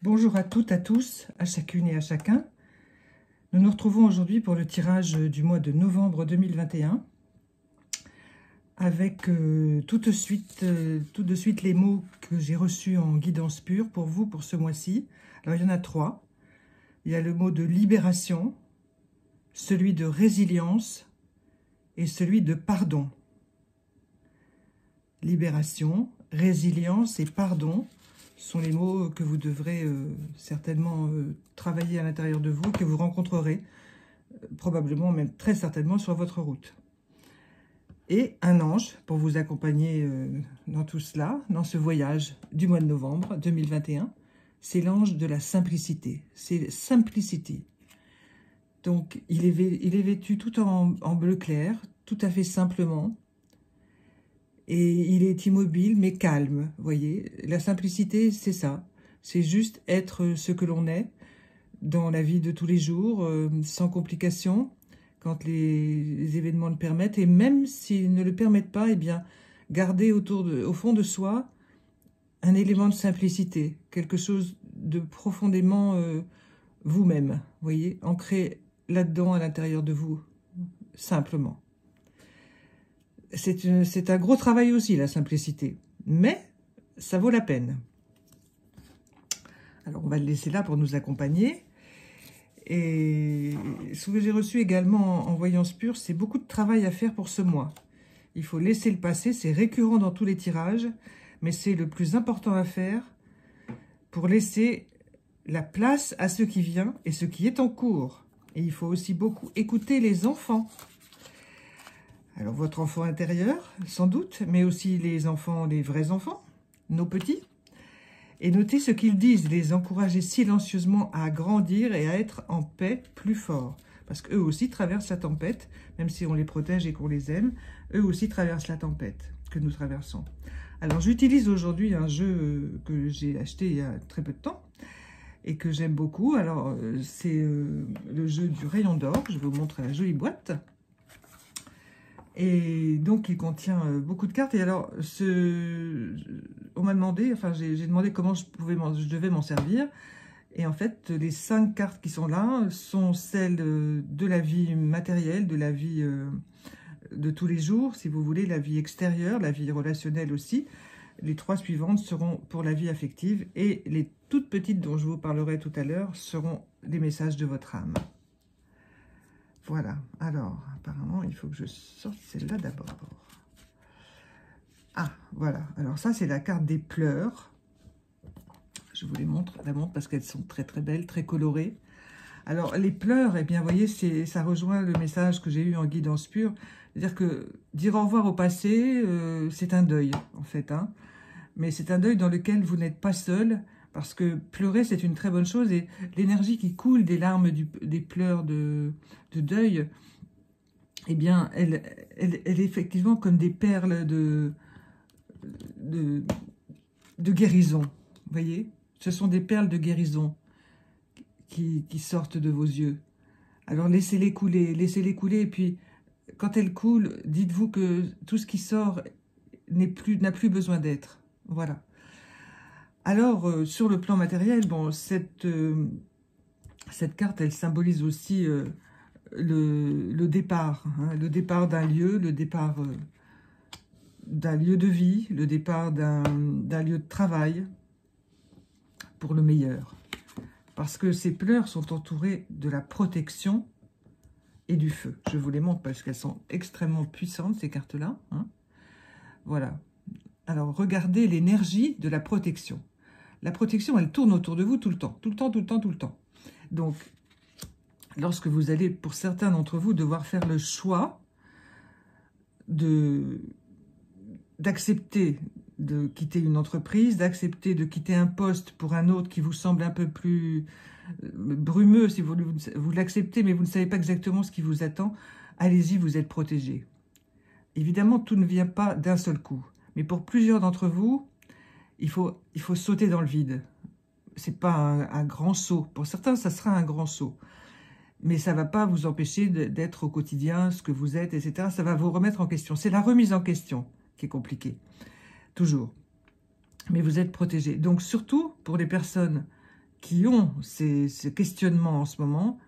Bonjour à toutes, à tous, à chacune et à chacun. Nous nous retrouvons aujourd'hui pour le tirage du mois de novembre 2021 avec tout de suite les mots que j'ai reçus en guidance pure pour vous pour ce mois-ci. Alors il y en a 3. Il y a le mot de libération, celui de résilience et celui de pardon. Libération, résilience et pardon sont les mots que vous devrez certainement travailler à l'intérieur de vous, que vous rencontrerez probablement, même très certainement, sur votre route. Et un ange pour vous accompagner dans tout cela, dans ce voyage du mois de novembre 2021, c'est l'ange de la simplicité, c'est Simplicity. Donc il est vêtu tout en bleu clair, tout à fait simplement, et il est immobile, mais calme, vous voyez. La simplicité, c'est ça. C'est juste être ce que l'on est dans la vie de tous les jours, sans complications, quand les événements le permettent. Et même s'ils ne le permettent pas, eh bien, garder au fond de soi un élément de simplicité, quelque chose de profondément vous-même, vous voyez, ancré là-dedans, à l'intérieur de vous, simplement. C'est un gros travail aussi, la simplicité. Mais ça vaut la peine. Alors, on va le laisser là pour nous accompagner. Et ce que j'ai reçu également en voyance pure, c'est beaucoup de travail à faire pour ce mois. Il faut laisser le passer, c'est récurrent dans tous les tirages, mais c'est le plus important à faire pour laisser la place à ce qui vient et ce qui est en cours. Et il faut aussi beaucoup écouter les enfants. Alors, votre enfant intérieur, sans doute, mais aussi les enfants, les vrais enfants, nos petits. Et notez ce qu'ils disent, les encourager silencieusement à grandir et à être en paix plus fort. Parce qu'eux aussi traversent la tempête, même si on les protège et qu'on les aime, eux aussi traversent la tempête que nous traversons. Alors, j'utilise aujourd'hui un jeu que j'ai acheté il y a très peu de temps et que j'aime beaucoup. Alors, c'est le jeu du rayon d'or. Je vous montre la jolie boîte. Et donc, il contient beaucoup de cartes. Et alors, on m'a demandé, enfin, j'ai demandé comment je devais m'en servir. Et en fait, les 5 cartes qui sont là sont celles de la vie matérielle, de la vie de tous les jours, si vous voulez, la vie extérieure, la vie relationnelle aussi. Les 3 suivantes seront pour la vie affective. Et les toutes petites dont je vous parlerai tout à l'heure seront les messages de votre âme. Voilà, alors, apparemment, il faut que je sorte celle-là d'abord. Ah, voilà, alors ça, c'est la carte des pleurs. Je vous la montre parce qu'elles sont très très belles, très colorées. Alors, les pleurs, eh bien, vous voyez, ça rejoint le message que j'ai eu en guidance pure. C'est-à-dire que dire au revoir au passé, c'est un deuil, en fait, hein. Mais c'est un deuil dans lequel vous n'êtes pas seul, parce que pleurer, c'est une très bonne chose. Et l'énergie qui coule des larmes, des pleurs de deuil, eh bien, elle est effectivement comme des perles de guérison. Vous voyez? Ce sont des perles de guérison qui sortent de vos yeux. Alors, laissez-les couler, laissez-les couler. Et puis, quand elles coulent, dites-vous que tout ce qui sort n'a plus besoin d'être. Voilà. Alors, sur le plan matériel, bon, cette carte, elle symbolise aussi le départ, hein, le départ d'un lieu, le départ d'un lieu de vie, le départ d'un lieu de travail, pour le meilleur. Parce que ces pleurs sont entourées de la protection et du feu. Je vous les montre parce qu'elles sont extrêmement puissantes, ces cartes-là, hein. Voilà. Alors, regardez l'énergie de la protection. La protection, elle tourne autour de vous tout le temps, tout le temps, tout le temps, tout le temps. Donc, lorsque vous allez, pour certains d'entre vous, devoir faire le choix d'accepter de quitter une entreprise, d'accepter de quitter un poste pour un autre qui vous semble un peu plus brumeux, si vous l'acceptez, mais vous ne savez pas exactement ce qui vous attend, allez-y, vous êtes protégé. Évidemment, tout ne vient pas d'un seul coup. Mais pour plusieurs d'entre vous, il faut sauter dans le vide. Ce n'est pas un grand saut. Pour certains, ça sera un grand saut. Mais ça ne va pas vous empêcher d'être au quotidien ce que vous êtes, etc. Ça va vous remettre en question. C'est la remise en question qui est compliquée. Toujours. Mais vous êtes protégé. Donc surtout, pour les personnes qui ont ces questionnements en ce moment,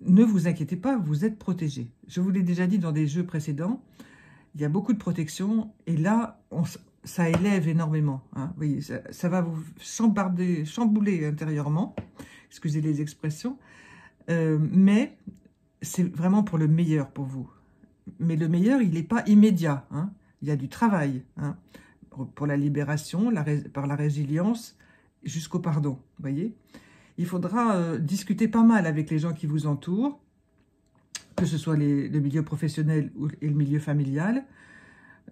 ne vous inquiétez pas, vous êtes protégés. Je vous l'ai déjà dit dans des jeux précédents, il y a beaucoup de protection, et là, ça élève énormément. Hein. Vous voyez, ça va vous chambouler intérieurement, excusez les expressions, mais c'est vraiment pour le meilleur pour vous. Mais le meilleur, il n'est pas immédiat. Hein. Il y a du travail hein, pour la libération, par la résilience, jusqu'au pardon. Vous voyez, il faudra discuter pas mal avec les gens qui vous entourent, que ce soit le milieu professionnel et le milieu familial,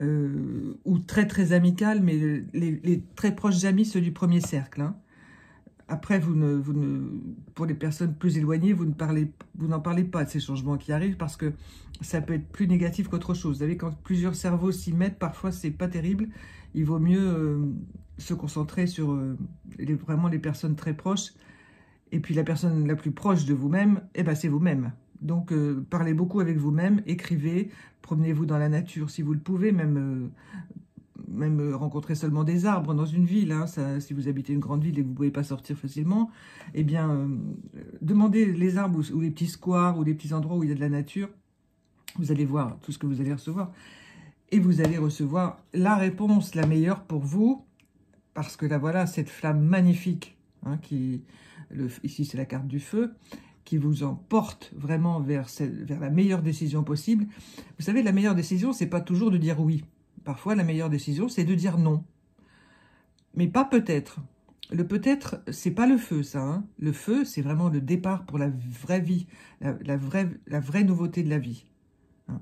ou très très amical, mais les très proches amis, ceux du premier cercle. Hein. Après, pour les personnes plus éloignées, vous n'en parlez pas de ces changements qui arrivent parce que ça peut être plus négatif qu'autre chose. Vous savez, quand plusieurs cerveaux s'y mettent, parfois c'est pas terrible. Il vaut mieux se concentrer sur vraiment les personnes très proches. Et puis la personne la plus proche de vous-même, eh ben, c'est vous-même. Donc parlez beaucoup avec vous-même, écrivez, promenez-vous dans la nature si vous le pouvez, même rencontrer seulement des arbres dans une ville, hein, si vous habitez une grande ville et que vous ne pouvez pas sortir facilement, eh bien, demandez les arbres ou les petits squares ou les petits endroits où il y a de la nature. Vous allez voir tout ce que vous allez recevoir. Et vous allez recevoir la réponse la meilleure pour vous, parce que là, voilà, cette flamme magnifique, hein, ici c'est la carte du feu, qui vous emporte vraiment vers la meilleure décision possible. Vous savez, la meilleure décision, c'est pas toujours de dire oui. Parfois, la meilleure décision, c'est de dire non. Mais pas peut-être. Le peut-être, c'est pas le feu, ça. Hein. Le feu, c'est vraiment le départ pour la vraie vie, la vraie nouveauté de la vie. Hein.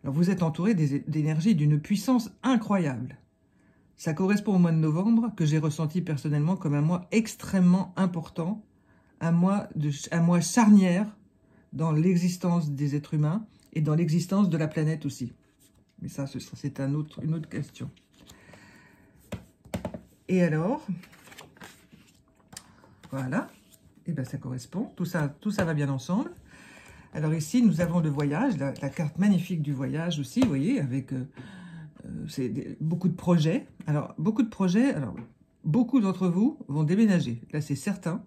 Alors, vous êtes entouré d'énergie d'une puissance incroyable. Ça correspond au mois de novembre, que j'ai ressenti personnellement comme un mois extrêmement important, un mois charnière dans l'existence des êtres humains et dans l'existence de la planète aussi. Mais ça, c'est une autre question. Et alors, voilà, et bien ça correspond, tout ça va bien ensemble. Alors ici, nous avons le voyage, la carte magnifique du voyage aussi, vous voyez, avec beaucoup de projets. Alors, beaucoup d'entre vous vont déménager, là c'est certain.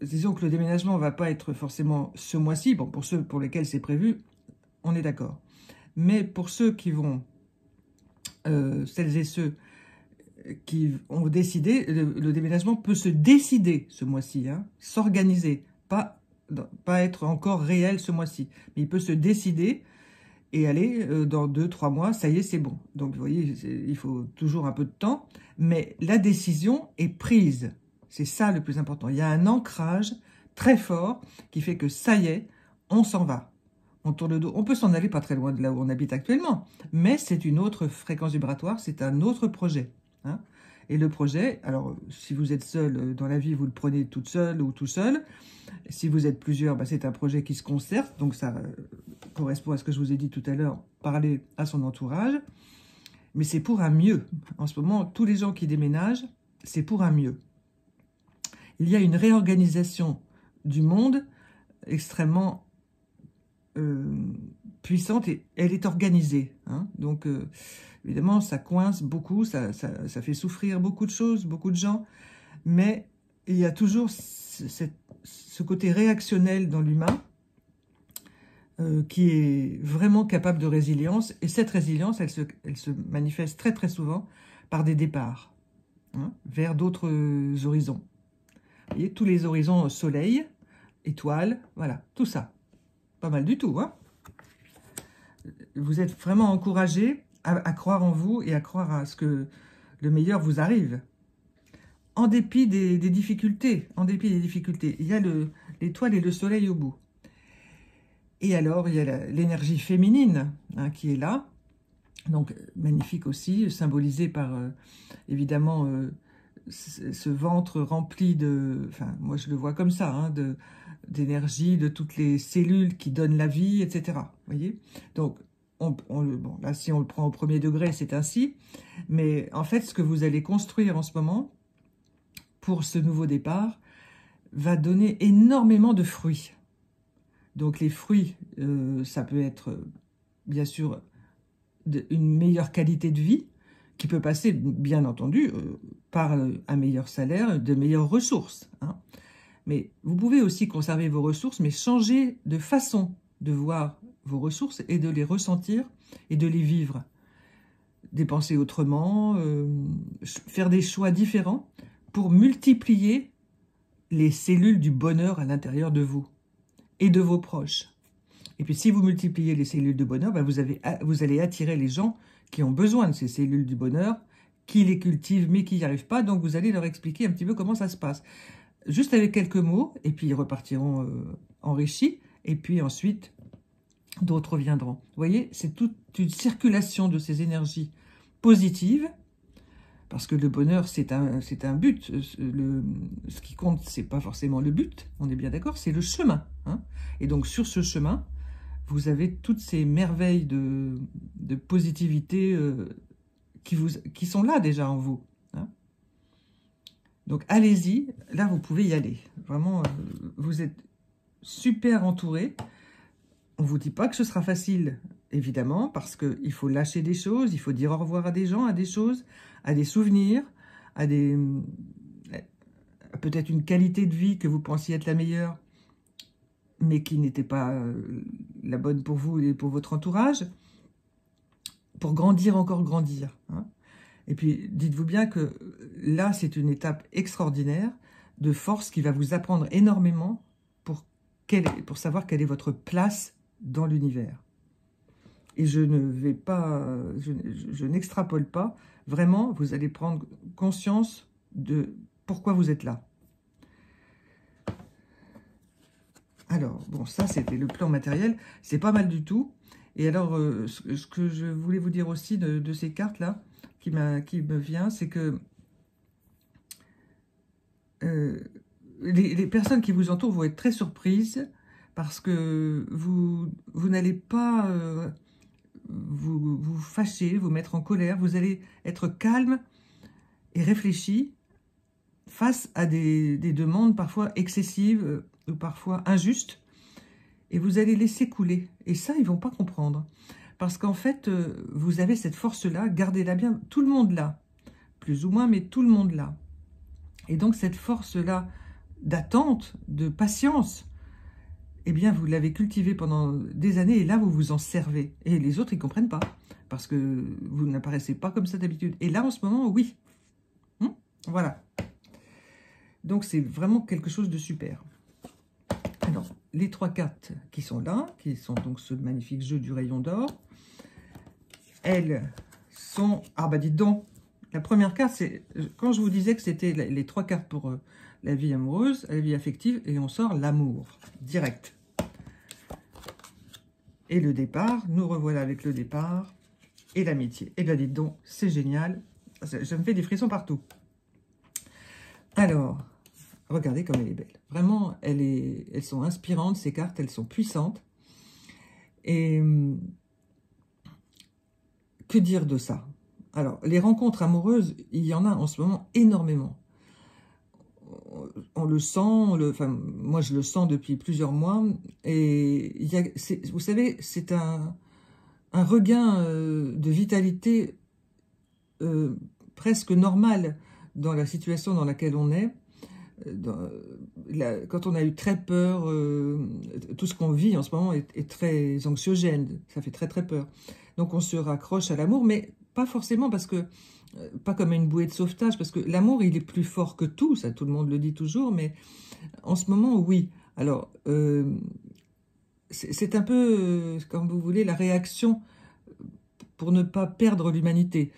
Disons que le déménagement ne va pas être forcément ce mois-ci, bon, pour ceux pour lesquels c'est prévu, on est d'accord. Mais pour ceux qui vont, celles et ceux qui ont décidé, le déménagement peut se décider ce mois-ci, hein, s'organiser, pas être encore réel ce mois-ci. Mais il peut se décider et aller dans 2-3 mois, ça y est, c'est bon. Donc vous voyez, il faut toujours un peu de temps, mais la décision est prise. C'est ça le plus important. Il y a un ancrage très fort qui fait que ça y est, on s'en va. On tourne le dos. On peut s'en aller pas très loin de là où on habite actuellement, mais c'est une autre fréquence vibratoire, c'est un autre projet. Hein. Et le projet, alors si vous êtes seul dans la vie, vous le prenez toute seule ou tout seul. Si vous êtes plusieurs, bah, c'est un projet qui se concerte, donc ça correspond à ce que je vous ai dit tout à l'heure, parler à son entourage. Mais c'est pour un mieux. En ce moment, tous les gens qui déménagent, c'est pour un mieux. Il y a une réorganisation du monde extrêmement puissante et elle est organisée. Hein. Donc, évidemment, ça coince beaucoup, ça fait souffrir beaucoup de choses, beaucoup de gens, mais il y a toujours ce côté réactionnel dans l'humain qui est vraiment capable de résilience. Et cette résilience, elle se manifeste très très souvent par des départs hein, vers d'autres horizons. Vous voyez, tous les horizons soleil, étoiles, voilà, tout ça. Pas mal du tout, hein. Vous êtes vraiment encouragé à croire en vous et à croire à ce que le meilleur vous arrive. En dépit des difficultés, il y a l'étoile et le soleil au bout. Et alors, il y a l'énergie féminine hein, qui est là, donc magnifique aussi, symbolisée par, évidemment, ce ventre rempli de, enfin, moi je le vois comme ça, hein, d'énergie, de toutes les cellules qui donnent la vie, etc. Vous voyez? Donc, bon, là, si on le prend au premier degré, c'est ainsi. Mais en fait, ce que vous allez construire en ce moment, pour ce nouveau départ, va donner énormément de fruits. Donc, les fruits, ça peut être, bien sûr, une meilleure qualité de vie, qui peut passer, bien entendu, par un meilleur salaire, de meilleures ressources. Hein. Mais vous pouvez aussi conserver vos ressources, mais changer de façon de voir vos ressources et de les ressentir et de les vivre. Dépenser autrement, faire des choix différents pour multiplier les cellules du bonheur à l'intérieur de vous et de vos proches. Et puis si vous multipliez les cellules de bonheur, ben vous allez attirer les gens qui ont besoin de ces cellules du bonheur, qui les cultivent mais qui n'y arrivent pas, donc vous allez leur expliquer un petit peu comment ça se passe. Juste avec quelques mots, et puis ils repartiront enrichis, et puis ensuite d'autres viendront. Vous voyez, c'est toute une circulation de ces énergies positives, parce que le bonheur, c'est un but. Ce qui compte, c'est pas forcément le but, on est bien d'accord, c'est le chemin. Hein. Et donc, sur ce chemin, vous avez toutes ces merveilles de positivité qui sont là déjà en vous. Hein. Donc, allez-y. Là, vous pouvez y aller. Vraiment, vous êtes super entouré. On ne vous dit pas que ce sera facile, évidemment, parce qu'il faut lâcher des choses, il faut dire au revoir à des gens, à des choses, à des souvenirs, à peut-être une qualité de vie que vous pensiez être la meilleure, mais qui n'était pas la bonne pour vous et pour votre entourage, pour grandir, encore grandir. Hein. Et puis, dites-vous bien que là, c'est une étape extraordinaire de force qui va vous apprendre énormément pour savoir quelle est votre place dans l'univers. Et je ne vais pas, je n'extrapole pas. Vraiment, vous allez prendre conscience de pourquoi vous êtes là. Alors, bon, ça, c'était le plan matériel. C'est pas mal du tout. Et alors, ce que je voulais vous dire aussi de ces cartes-là, qui me vient, c'est que les personnes qui vous entourent vont être très surprises parce que vous n'allez pas vous fâcher, vous mettre en colère. Vous allez être calme et réfléchi face à des demandes parfois excessives ou parfois injustes. Et vous allez laisser couler. Et ça, ils ne vont pas comprendre. Parce qu'en fait, vous avez cette force-là, gardez-la bien. Tout le monde l'a, plus ou moins, mais tout le monde l'a. Et donc, cette force-là d'attente, de patience, eh bien, vous l'avez cultivée pendant des années, et là, vous vous en servez. Et les autres, ils ne comprennent pas, parce que vous n'apparaissez pas comme ça d'habitude. Et là, en ce moment, oui. Voilà. Donc, c'est vraiment quelque chose de super. Alors, les 3 cartes qui sont là, qui sont donc ce magnifique jeu du rayon d'or, elles sont... Ah bah dites donc, la première carte, c'est... Quand je vous disais que c'était les 3 cartes pour la vie amoureuse, la vie affective, et on sort l'amour, direct. Et le départ, nous revoilà avec le départ, et l'amitié. Et bien dites donc, c'est génial, ça me fait des frissons partout. Alors... Regardez comme elle est belle. Vraiment, elles sont inspirantes, ces cartes, elles sont puissantes. Et que dire de ça? Alors, les rencontres amoureuses, il y en a en ce moment énormément. On le sent, enfin, moi je le sens depuis plusieurs mois. Et vous savez, c'est un regain de vitalité presque normal dans la situation dans laquelle on est. Quand on a eu très peur, tout ce qu'on vit en ce moment est très anxiogène, ça fait très très peur. Donc on se raccroche à l'amour, mais pas forcément parce que, pas comme une bouée de sauvetage, parce que l'amour il est plus fort que tout, ça tout le monde le dit toujours, mais en ce moment oui. Alors c'est un peu, comme vous voulez, la réaction pour ne pas perdre l'humanité.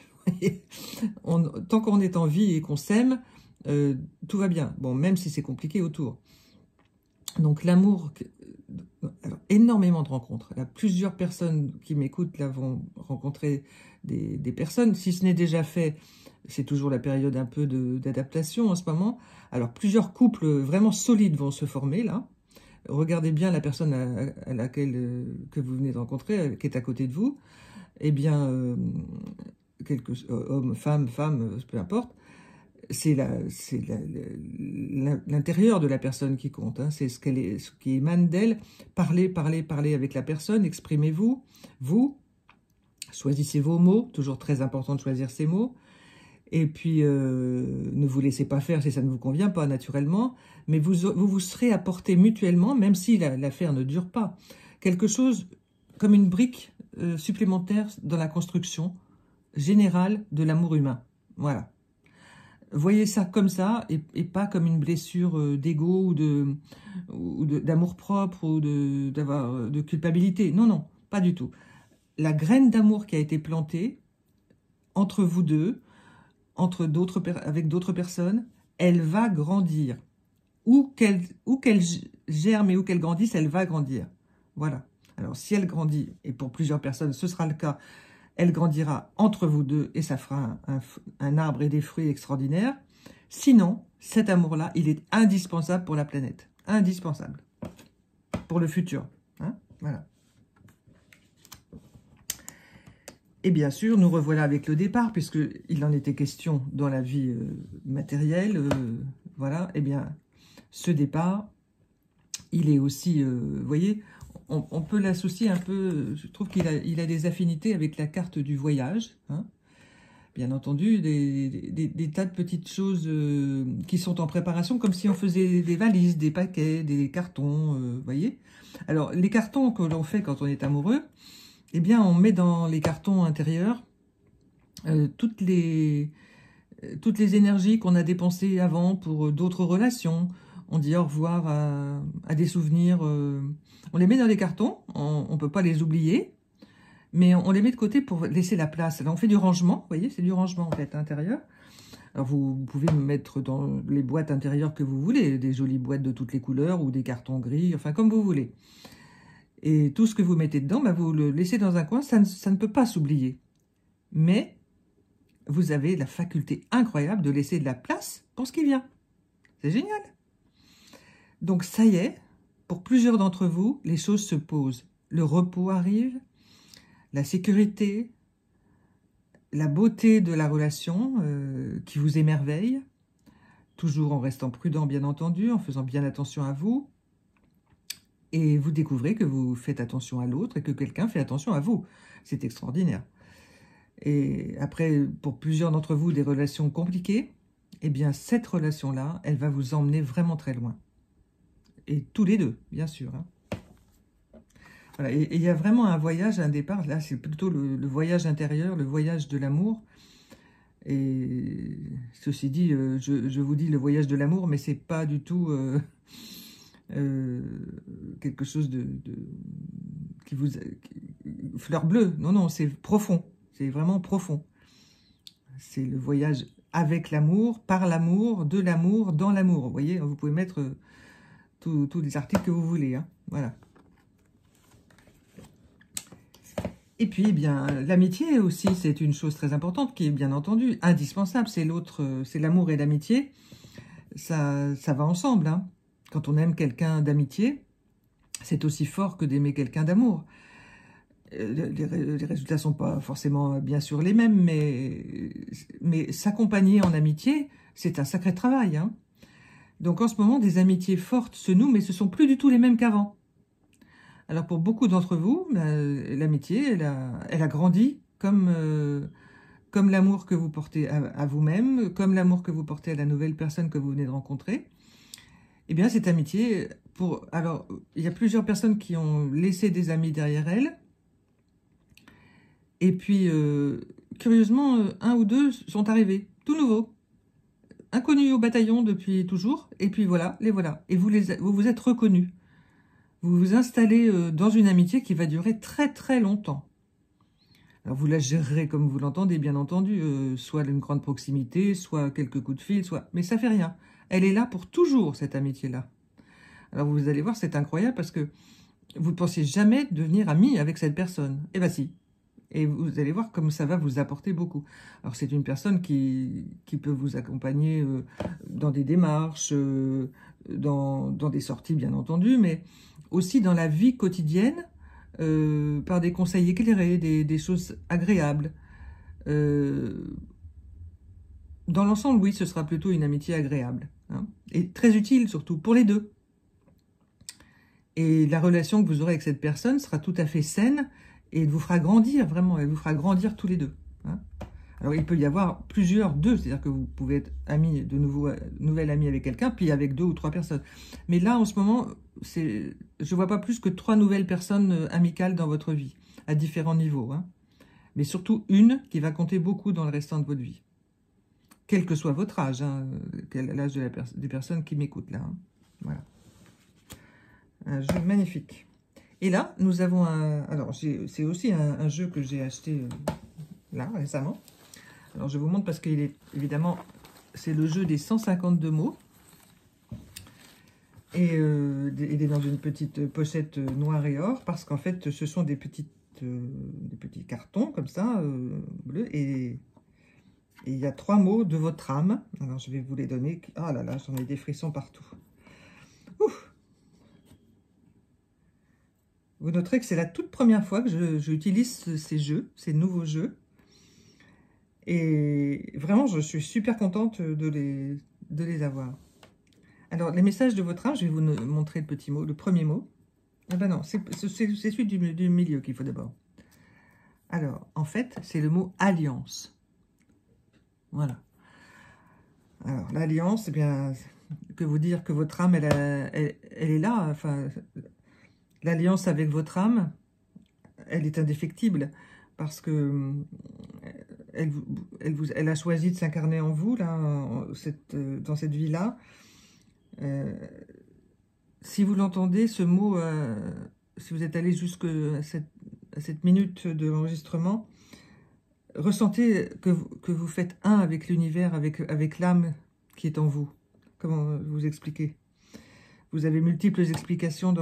Tant qu'on est en vie et qu'on s'aime, tout va bien. Bon, même si c'est compliqué autour. Donc l'amour, énormément de rencontres. Là, plusieurs personnes qui m'écoutent là vont rencontrer des personnes. Si ce n'est déjà fait, c'est toujours la période un peu d'adaptation en ce moment. Alors plusieurs couples vraiment solides vont se former là. Regardez bien la personne à laquelle que vous venez de rencontrer, qui est à côté de vous. Eh bien, hommes, femmes, peu importe. C'est l'intérieur de la personne qui compte. Hein. C'est ce qui émane d'elle. Parlez avec la personne, exprimez-vous, vous. Choisissez vos mots, toujours très important de choisir ses mots. Et puis, ne vous laissez pas faire si ça ne vous convient pas, naturellement. Mais vous serez apporté mutuellement, même si l'affaire ne dure pas. Quelque chose comme une brique supplémentaire dans la construction générale de l'amour humain. Voilà. Voyez ça comme ça et pas comme une blessure d'ego ou d'amour-propre ou de culpabilité. Non, non, pas du tout. La graine d'amour qui a été plantée entre vous deux, avec d'autres personnes, elle va grandir. Où qu'elle germe et où qu'elle grandisse, elle va grandir. Voilà. Alors, si elle grandit, et pour plusieurs personnes, ce sera le cas, elle grandira entre vous deux et ça fera un arbre et des fruits extraordinaires. Sinon, cet amour-là, il est indispensable pour la planète. Indispensable. Pour le futur. Hein, voilà. Et bien sûr, nous revoilà avec le départ, puisqu'il en était question dans la vie matérielle. Voilà. Eh bien, ce départ, il est aussi, vous voyez, on peut l'associer un peu, je trouve qu'il a des affinités avec la carte du voyage. Hein. Bien entendu, des tas de petites choses qui sont en préparation, comme si on faisait des valises, des paquets, des cartons, vous voyez. Alors, les cartons que l'on fait quand on est amoureux, eh bien, on met dans les cartons intérieurs toutes les énergies qu'on a dépensées avant pour d'autres relations. On dit au revoir à des souvenirs. On les met dans des cartons, on ne peut pas les oublier, mais on les met de côté pour laisser la place. Alors, on fait du rangement, vous voyez, c'est du rangement en fait intérieur. Alors, vous pouvez mettre dans les boîtes intérieures que vous voulez, des jolies boîtes de toutes les couleurs ou des cartons gris, enfin comme vous voulez. Et tout ce que vous mettez dedans, bah, vous le laissez dans un coin, ça ne peut pas s'oublier. Mais vous avez la faculté incroyable de laisser de la place pour ce qui vient. C'est génial. Donc ça y est, pour plusieurs d'entre vous, les choses se posent. Le repos arrive, la sécurité, la beauté de la relation qui vous émerveille, toujours en restant prudent bien entendu, en faisant bien attention à vous. Et vous découvrez que vous faites attention à l'autre et que quelqu'un fait attention à vous. C'est extraordinaire. Et après, pour plusieurs d'entre vous, des relations compliquées, eh bien, cette relation-là, elle va vous emmener vraiment très loin. Et tous les deux, bien sûr. Hein. Voilà. Et il y a vraiment un voyage, un départ. Là, c'est plutôt le voyage intérieur, le voyage de l'amour. Et ceci dit, je vous dis le voyage de l'amour, mais c'est pas du tout... quelque chose qui vous fleur bleue. Non, non, c'est profond. C'est vraiment profond. C'est le voyage avec l'amour, par l'amour, de l'amour, dans l'amour. Vous voyez, vous pouvez mettre tous les articles que vous voulez. Hein. Voilà. Et puis, eh bien, l'amitié aussi, c'est une chose très importante qui est bien entendu indispensable. C'est l'amour et l'amitié. Ça va ensemble, hein. Quand on aime quelqu'un d'amitié, c'est aussi fort que d'aimer quelqu'un d'amour. Les résultats ne sont pas forcément bien sûr les mêmes, mais s'accompagner en amitié, c'est un sacré travail. Hein. Donc en ce moment, des amitiés fortes se nouent, mais ce ne sont plus du tout les mêmes qu'avant. Alors pour beaucoup d'entre vous, l'amitié, elle a grandi comme l'amour que vous portez à vous-même, comme l'amour que vous portez à la nouvelle personne que vous venez de rencontrer. Eh bien, cette amitié, alors, il y a plusieurs personnes qui ont laissé des amis derrière elles. Et puis, curieusement, un ou deux sont arrivés, tout nouveaux. Inconnus au bataillon depuis toujours. Et puis voilà, les voilà. Et vous vous êtes reconnus. Vous vous installez dans une amitié qui va durer très très longtemps. Alors, vous la gérerez comme vous l'entendez, bien entendu. Soit une grande proximité, soit quelques coups de fil, mais ça fait rien. Elle est là pour toujours, cette amitié-là. Alors, vous allez voir, c'est incroyable parce que vous ne pensiez jamais devenir ami avec cette personne. Eh bien, si. Et vous allez voir comme ça va vous apporter beaucoup. Alors, c'est une personne qui peut vous accompagner dans des démarches, dans des sorties, bien entendu, mais aussi dans la vie quotidienne, par des conseils éclairés, des choses agréables. Dans l'ensemble, oui, ce sera plutôt une amitié agréable. Hein, et très utile, surtout, pour les deux. Et la relation que vous aurez avec cette personne sera tout à fait saine Et elle vous fera grandir, vraiment. Elle vous fera grandir tous les deux. Hein. Alors, il peut y avoir plusieurs, deux. C'est-à-dire que vous pouvez être amis, de nouveau, nouvelle amie avec quelqu'un, puis avec 2 ou 3 personnes. Mais là, en ce moment, je ne vois pas plus que 3 nouvelles personnes amicales dans votre vie, à différents niveaux. Hein. Mais surtout une qui va compter beaucoup dans le restant de votre vie. Quel que soit votre âge, hein, l'âge des personnes qui m'écoutent là. Hein. Voilà. Un jeu magnifique. Et là, nous avons un... Alors, c'est aussi un jeu que j'ai acheté là, récemment. Alors, je vous montre parce qu'il est, évidemment, c'est le jeu des 152 mots. Et il est dans une petite pochette noire et or, parce qu'en fait, ce sont des petits cartons, comme ça, bleus, et il y a 3 mots de votre âme. Alors, je vais vous les donner. Ah là là, j'en ai des frissons partout. Ouf. Vous noterez que c'est la toute première fois que j'utilise ces jeux, ces nouveaux jeux. Et vraiment, je suis super contente de les avoir. Alors, les messages de votre âme, je vais vous montrer le petit mot, le premier mot. Ah ben non, c'est celui du milieu qu'il faut d'abord. Alors, en fait, c'est le mot alliance. Voilà. Alors, l'alliance, eh bien, que vous dire que votre âme, elle est là. Enfin, l'alliance avec votre âme, elle est indéfectible parce que elle a choisi de s'incarner en vous, là, dans cette vie-là. Si vous l'entendez, ce mot, si vous êtes allé jusqu'à cette minute de l'enregistrement, ressentez que vous faites un avec l'univers, avec l'âme qui est en vous. Comment vous expliquer? Vous avez multiples explications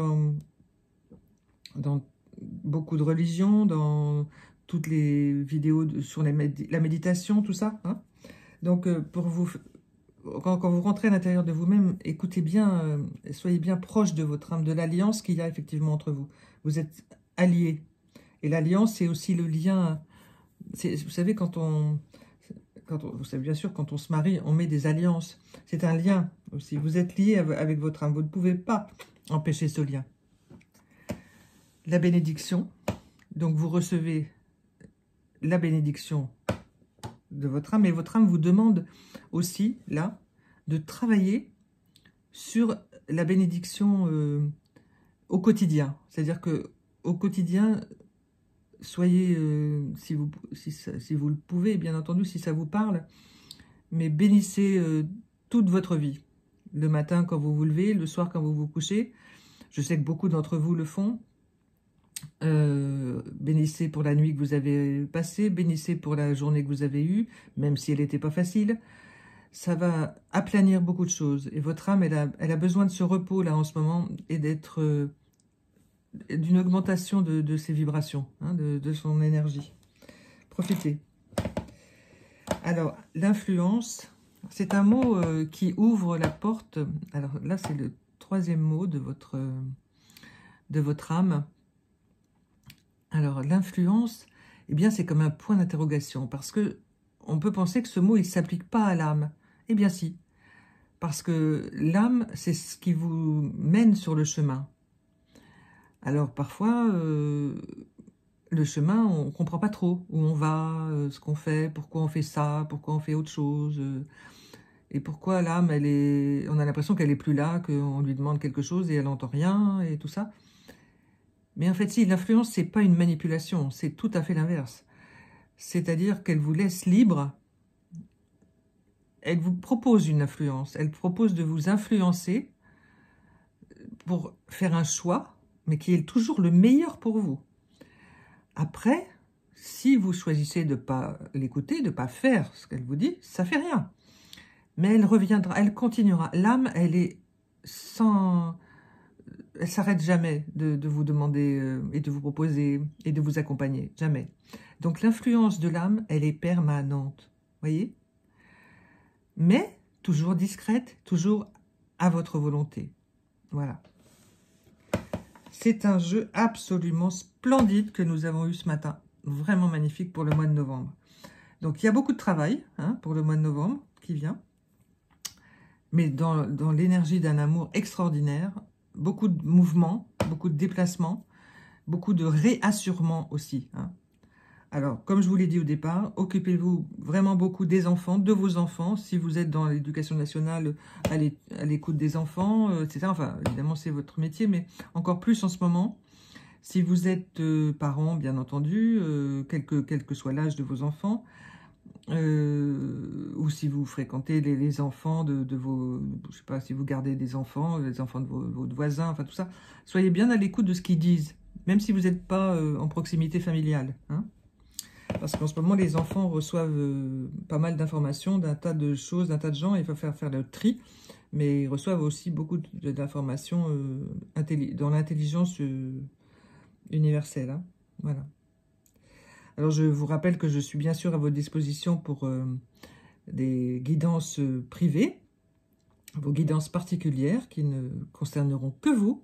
dans beaucoup de religions, dans toutes les vidéos sur la méditation, tout ça. Hein. Donc, pour vous, quand vous rentrez à l'intérieur de vous-même, écoutez bien, soyez bien proche de votre âme, de l'alliance qu'il y a effectivement entre vous. Vous êtes alliés. Et l'alliance, c'est aussi le lien. Vous savez, vous savez bien sûr, quand on se marie, on met des alliances. C'est un lien aussi. Vous êtes liés avec votre âme. Vous ne pouvez pas empêcher ce lien. La bénédiction. Donc, vous recevez la bénédiction de votre âme. Et votre âme vous demande aussi, là, de travailler sur la bénédiction au quotidien. C'est-à-dire que au quotidien, soyez, si vous le pouvez, bien entendu, si ça vous parle, mais bénissez toute votre vie. Le matin quand vous vous levez, le soir quand vous vous couchez. Je sais que beaucoup d'entre vous le font. Bénissez pour la nuit que vous avez passée, bénissez pour la journée que vous avez eue, même si elle n'était pas facile. Ça va aplanir beaucoup de choses. Et votre âme, elle a besoin de ce repos là en ce moment et d'être d'une augmentation de ses vibrations, hein, de son énergie. Profitez. Alors, l'influence, c'est un mot qui ouvre la porte. Alors là, c'est le 3e mot de votre âme. Alors, l'influence, eh bien, c'est comme un point d'interrogation, parce que on peut penser que ce mot, il ne s'applique pas à l'âme. Eh bien, si. Parce que l'âme, c'est ce qui vous mène sur le chemin. Alors, parfois, le chemin, on ne comprend pas trop où on va, ce qu'on fait, pourquoi on fait ça, pourquoi on fait autre chose. Et pourquoi l'âme, on a l'impression qu'elle n'est plus là, qu'on lui demande quelque chose et elle n'entend rien et tout ça. Mais en fait, si, l'influence, ce n'est pas une manipulation, c'est tout à fait l'inverse. C'est-à-dire qu'elle vous laisse libre, elle vous propose une influence, elle propose de vous influencer pour faire un choix, mais qui est toujours le meilleur pour vous. Après, si vous choisissez de ne pas l'écouter, de ne pas faire ce qu'elle vous dit, ça ne fait rien. Mais elle reviendra, elle continuera. L'âme, elle s'arrête jamais de vous demander et de vous proposer et de vous accompagner. Jamais. Donc l'influence de l'âme, elle est permanente. Voyez? Mais toujours discrète, toujours à votre volonté. Voilà. C'est un jeu absolument splendide que nous avons eu ce matin. Vraiment magnifique pour le mois de novembre. Donc, il y a beaucoup de travail pour le mois de novembre qui vient. Mais dans l'énergie d'un amour extraordinaire, beaucoup de mouvements, beaucoup de déplacements. beaucoup de réassurement aussi, hein. Alors, comme je vous l'ai dit au départ, occupez-vous vraiment beaucoup des enfants, de vos enfants. Si vous êtes dans l'éducation nationale, à l'écoute des enfants, etc. Enfin, évidemment, c'est votre métier, mais encore plus en ce moment. Si vous êtes parent, bien entendu, quel que soit l'âge de vos enfants, ou si vous fréquentez les enfants de vos... Je sais pas, si vous gardez des enfants, les enfants de vos voisins, enfin tout ça, soyez bien à l'écoute de ce qu'ils disent, même si vous n'êtes pas en proximité familiale, hein. Parce qu'en ce moment, les enfants reçoivent pas mal d'informations, d'un tas de choses, d'un tas de gens. Il faut faire le tri. Mais ils reçoivent aussi beaucoup d'informations dans l'intelligence universelle, hein. Voilà. Alors, je vous rappelle que je suis bien sûr à votre disposition pour des guidances privées, vos guidances particulières qui ne concerneront que vous.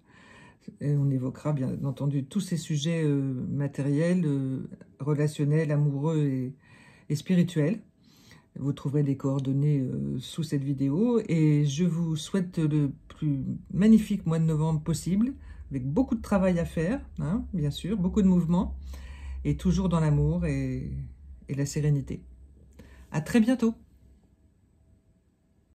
Et on évoquera bien entendu tous ces sujets matériels, relationnels, amoureux et spirituels. Vous trouverez les coordonnées sous cette vidéo. Et je vous souhaite le plus magnifique mois de novembre possible, avec beaucoup de travail à faire, hein, bien sûr, beaucoup de mouvements, et toujours dans l'amour et la sérénité. À très bientôt!